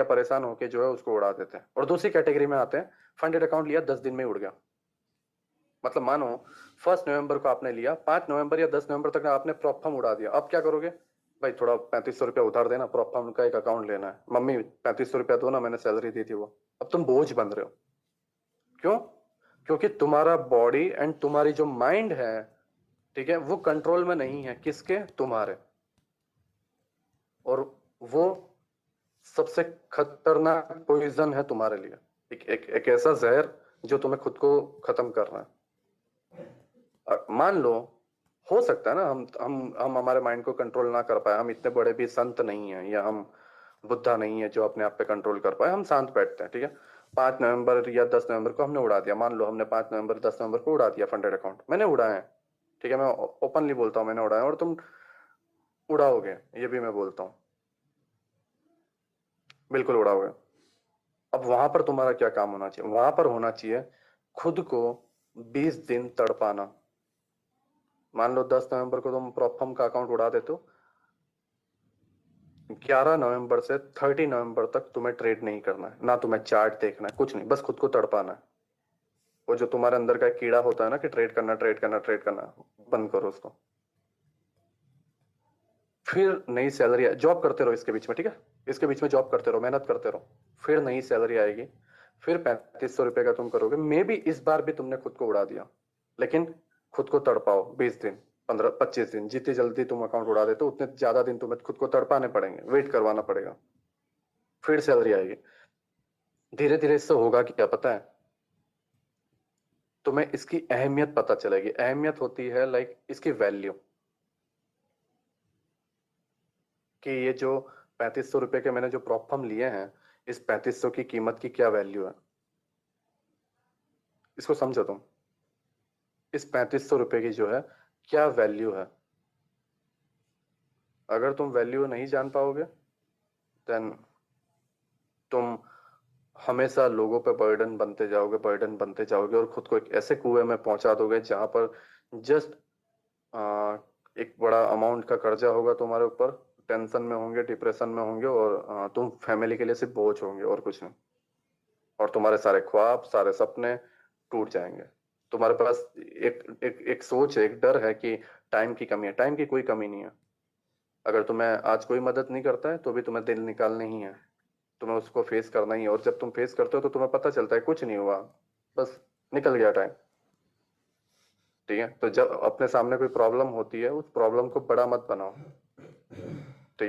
या परेशान होके जो है उसको उड़ा देते हैं। और दूसरी कैटेगरी में आते हैं, फंडेड अकाउंट लिया 10 दिन में ही उड़ गया। मतलब मानो 1 नवंबर को आपने लिया, 5 नवंबर या 10 नवंबर तक आपने प्रॉपर उड़ा दिया। अब क्या करोगे? भाई थोड़ा 3500 रुपया उधार देना, प्रॉपर का एक अकाउंट लेना है, मम्मी 3500 रुपया दो ना, मैंने सैलरी दी थी वो। अब तुम बोझ बन रहे हो। क्यों? क्योंकि तुम्हारा बॉडी एंड तुम्हारी जो माइंड है, ठीक है, वो कंट्रोल में नहीं है। किसके? तुम्हारे। और वो सबसे खतरनाक पॉइजन है तुम्हारे लिए, एक ऐसा जहर जो तुम्हें खुद को खत्म करना है। मान लो, हो सकता है ना हम हमारे माइंड को कंट्रोल ना कर पाए, हम इतने बड़े भी संत नहीं है, या हम बुद्धा नहीं है जो अपने आप पे कंट्रोल कर पाए, हम शांत बैठते हैं, ठीक है। 5 नवंबर या 10 नवंबर को हमने उड़ा दिया, मान लो हमने 5 नवंबर 10 नवंबर को उड़ा दिया फंडेड अकाउंट, मैंने उड़ाया है, ठीक है, मैं ओपनली बोलता हूँ मैंने उड़ाया, और तुम उड़ाओगे ये भी मैं बोलता हूँ, बिल्कुल उड़ाओगे। अब वहां पर तुम्हारा क्या काम होना चाहिए? वहां पर होना चाहिए खुद को 20 दिन तड़पाना। मान लो 10 नवंबर को तुम प्रॉपम का अकाउंट उड़ा देते हो, 11 नवंबर से 30 नवंबर तक तुम्हें ट्रेड नहीं करना है, ना तुम्हें चार्ट देखना है, कुछ नहीं, बस खुद को तड़पाना है। वो जो तुम्हारे अंदर का एक कीड़ा होता है ना कि ट्रेड करना ट्रेड करना ट्रेड करना, बंद करो उसको। फिर नई सैलरी, जॉब करते रहो इसके बीच में, ठीक है, इसके बीच में जॉब करते रहो, मेहनत करते रहो, फिर नई सैलरी आएगी, फिर 3500 रुपये का तुम करोगे। मे बी इस बार भी तुमने खुद को उड़ा दिया, लेकिन खुद को तड़पाओ 20 दिन, 15 25 दिन, जितनी जल्दी तुम अकाउंट उड़ा देते हो उतने ज्यादा दिन तुम्हें खुद को तड़पाने पड़ेंगे, वेट करवाना पड़ेगा, फिर सैलरी आएगी। धीरे धीरे इससे होगा क्या पता है? तुम्हें इसकी अहमियत पता चलेगी। अहमियत होती है लाइक इसकी वैल्यू, कि ये जो 3500 रुपये के मैंने जो प्रॉपम लिए हैं, इस 3500 की कीमत की क्या वैल्यू है, इसको समझो तुम। इस 3500 रुपये की जो है क्या वैल्यू है। अगर तुम वैल्यू नहीं जान पाओगे, देन तुम हमेशा लोगों पे बर्डन बनते जाओगे, बर्डन बनते जाओगे, और खुद को एक ऐसे कुएं में पहुंचा दोगे जहां पर जस्ट एक बड़ा अमाउंट का कर्जा होगा तुम्हारे ऊपर, टेंशन में होंगे, डिप्रेशन में होंगे, और तुम फैमिली के लिए सिर्फ बोझ होंगे और कुछ नहीं। और तुम्हारे सारे ख्वाब, सारे सपने टूट जाएंगे। तुम्हारे पास एक सोच है, एक डर है कि टाइम की कमी है। टाइम की कोई कमी नहीं है। अगर तुम्हें आज कोई मदद नहीं करता है तो भी तुम्हें दिल निकालना ही है, तुम्हें उसको फेस करना ही है। और जब तुम फेस करते हो तो तुम्हें पता चलता है कुछ नहीं हुआ, बस निकल गया टाइम, ठीक है। तो जब अपने सामने कोई प्रॉब्लम होती है, उस प्रॉब्लम को बड़ा मत बनाओ,